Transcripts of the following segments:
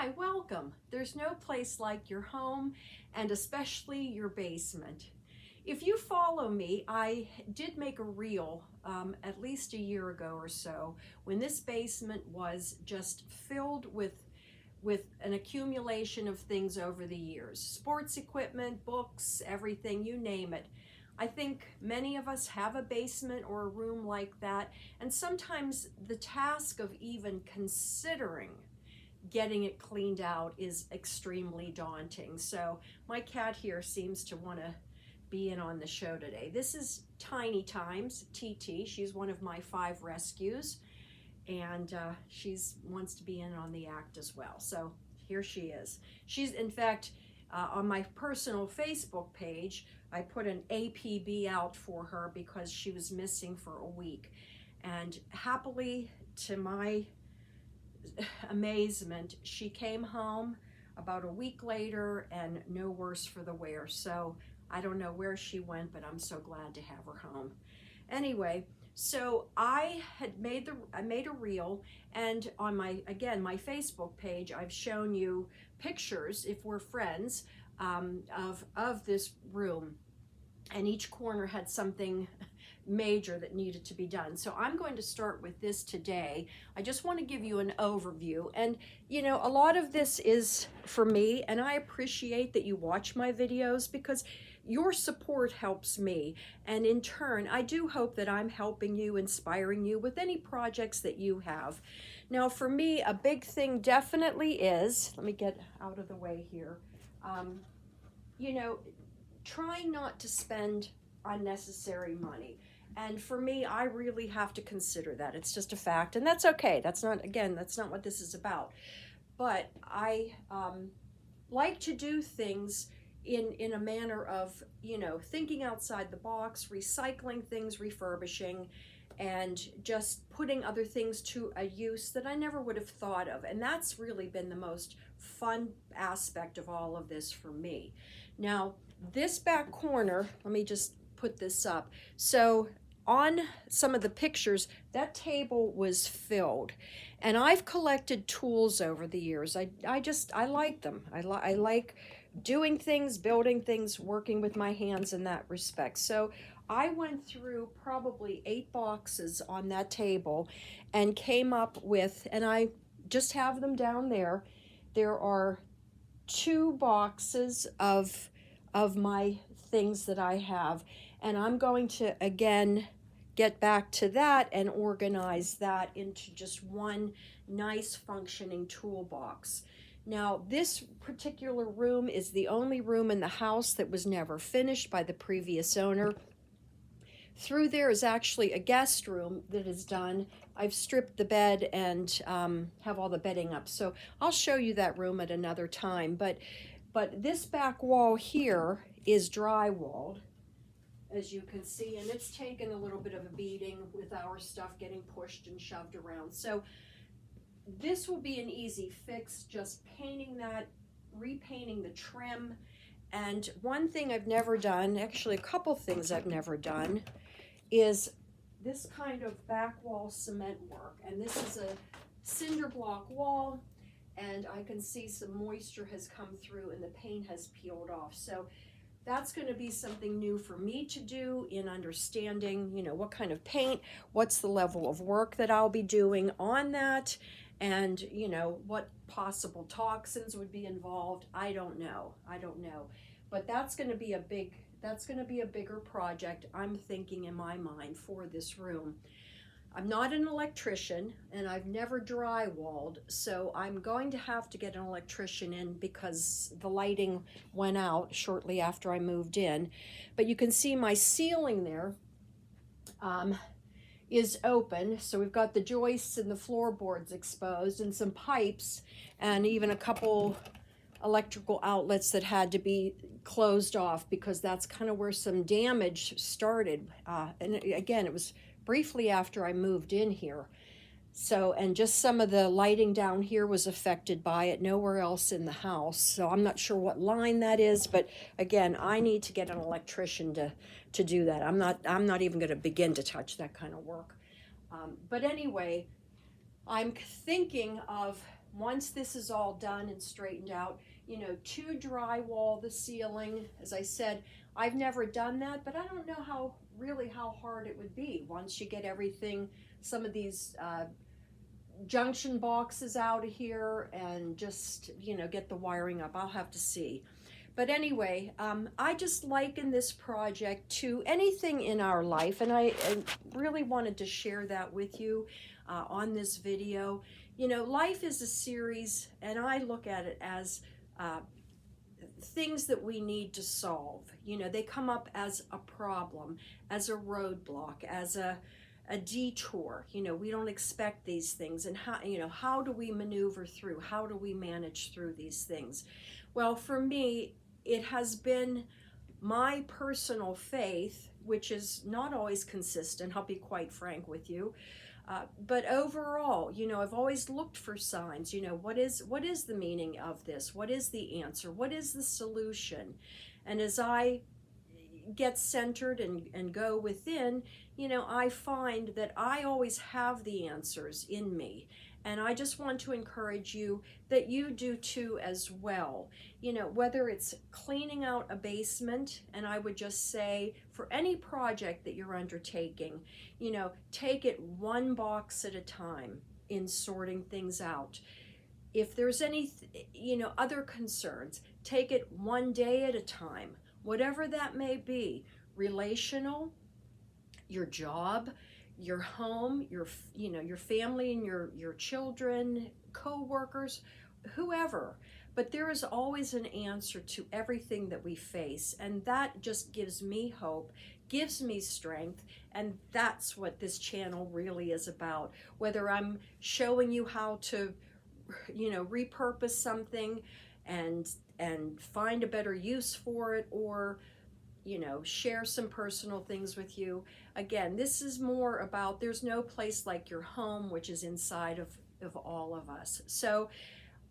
Hi, welcome. There's no place like your home and especially your basement. If you follow me, I did make a reel at least a year ago or so when this basement was just filled with an accumulation of things over the years. Sports equipment, books, everything, you name it. I think many of us have a basement or a room like that, and sometimes the task of even considering getting it cleaned out is extremely daunting. So my cat here seems to want to be in on the show today. This is Tiny Times, TT. She's one of my 5 rescues, and she's wants to be in on the act as well. So here she is. She's, in fact, on my personal Facebook page, I put an APB out for her because she was missing for a week. And happily, to my amazement, she came home about a week later and no worse for the wear. So I don't know where she went, but I'm so glad to have her home. Anyway, so I made a reel, and on my Facebook page, I've shown you pictures, if we're friends, of this room, and each corner had something major that needed to be done. So I'm going to start with this today. I just want to give you an overview, and you know, a lot of this is for me, and I appreciate that you watch my videos because your support helps me, and in turn I do hope that I'm helping you, inspiring you with any projects that you have. Now for me, a big thing definitely is, let me get out of the way here, you know, trying not to spend unnecessary money. And for me, I really have to consider that. It's just a fact, and that's okay. That's not, again, that's not what this is about. But I like to do things in a manner of, you know, thinking outside the box, recycling things, refurbishing, and just putting other things to a use that I never would have thought of. And that's really been the most fun aspect of all of this for me. Now, this back corner, let me just put this up. So on some of the pictures, that table was filled, and I've collected tools over the years. I like them. I like doing things, building things, working with my hands in that respect. So I went through probably 8 boxes on that table and came up with, and I just have them down there. There are 2 boxes of my things that I have, and I'm going to again get back to that and organize that into just one nice functioning toolbox. Now, this particular room is the only room in the house that was never finished by the previous owner. Through there is actually a guest room that is done. I've stripped the bed and have all the bedding up, so I'll show you that room at another time. But this back wall here is drywalled, as you can see, and it's taken a little bit of a beating with our stuff getting pushed and shoved around. So this will be an easy fix, just painting that, repainting the trim. And one thing I've never done, actually a couple things I've never done, is this kind of back wall cement work. And this is a cinder block wall, and I can see some moisture has come through and the paint has peeled off. So that's going to be something new for me to do in understanding, you know, what kind of paint, what's the level of work that I'll be doing on that, and you know, what possible toxins would be involved. I don't know, but that's going to be a bigger project, I'm thinking, in my mind, for this room. I'm not an electrician, and I've never drywalled, so I'm going to have to get an electrician in because the lighting went out shortly after I moved in. But you can see my ceiling there is open, so we've got the joists and the floorboards exposed and some pipes and even a couple electrical outlets that had to be closed off because that's kind of where some damage started. And again, it was briefly after I moved in here. So, and just some of the lighting down here was affected by it, nowhere else in the house. So I'm not sure what line that is, but again, I need to get an electrician to do that. I'm not even going to begin to touch that kind of work. But anyway, I'm thinking of, once this is all done and straightened out, you know, to drywall the ceiling. As I said, I've never done that, but I don't know how hard it would be once you get everything, some of these junction boxes out of here, and just, you know, get the wiring up. I'll have to see. But anyway, I just liken this project to anything in our life, and I really wanted to share that with you on this video. You know, life is a series, and I look at it as things that we need to solve. You know, they come up as a problem, as a roadblock, as a detour. You know, we don't expect these things, and how do we maneuver through? How do we manage through these things? Well, for me, it has been my personal faith, which is not always consistent, I'll be quite frank with you. But overall, you know, I've always looked for signs. You know, what is the meaning of this? What is the answer? What is the solution? And as I get centered and go within, you know, I find that I always have the answers in me. And I just want to encourage you that you do too as well. You know, whether it's cleaning out a basement, and I would just say for any project that you're undertaking, you know, take it one box at a time in sorting things out. If there's any, you know, other concerns, take it one day at a time, whatever that may be. Relational, your job, your home, your family and your children, co-workers, whoever. But there is always an answer to everything that we face, and that just gives me hope, gives me strength, and that's what this channel really is about. Whether I'm showing you how to, you know, repurpose something and find a better use for it, or, you know, share some personal things with you. Again, this is more about, there's no place like your home, which is inside of all of us. So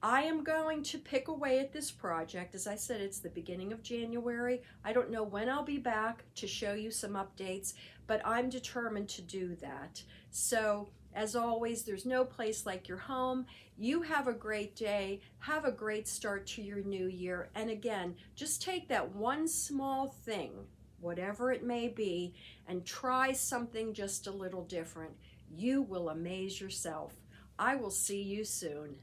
I am going to pick away at this project. As I said, it's the beginning of January. I don't know when I'll be back to show you some updates, but I'm determined to do that. So as always, there's no place like your home. You have a great day. Have a great start to your new year. And again, just take that one small thing, whatever it may be, and try something just a little different. You will amaze yourself. I will see you soon.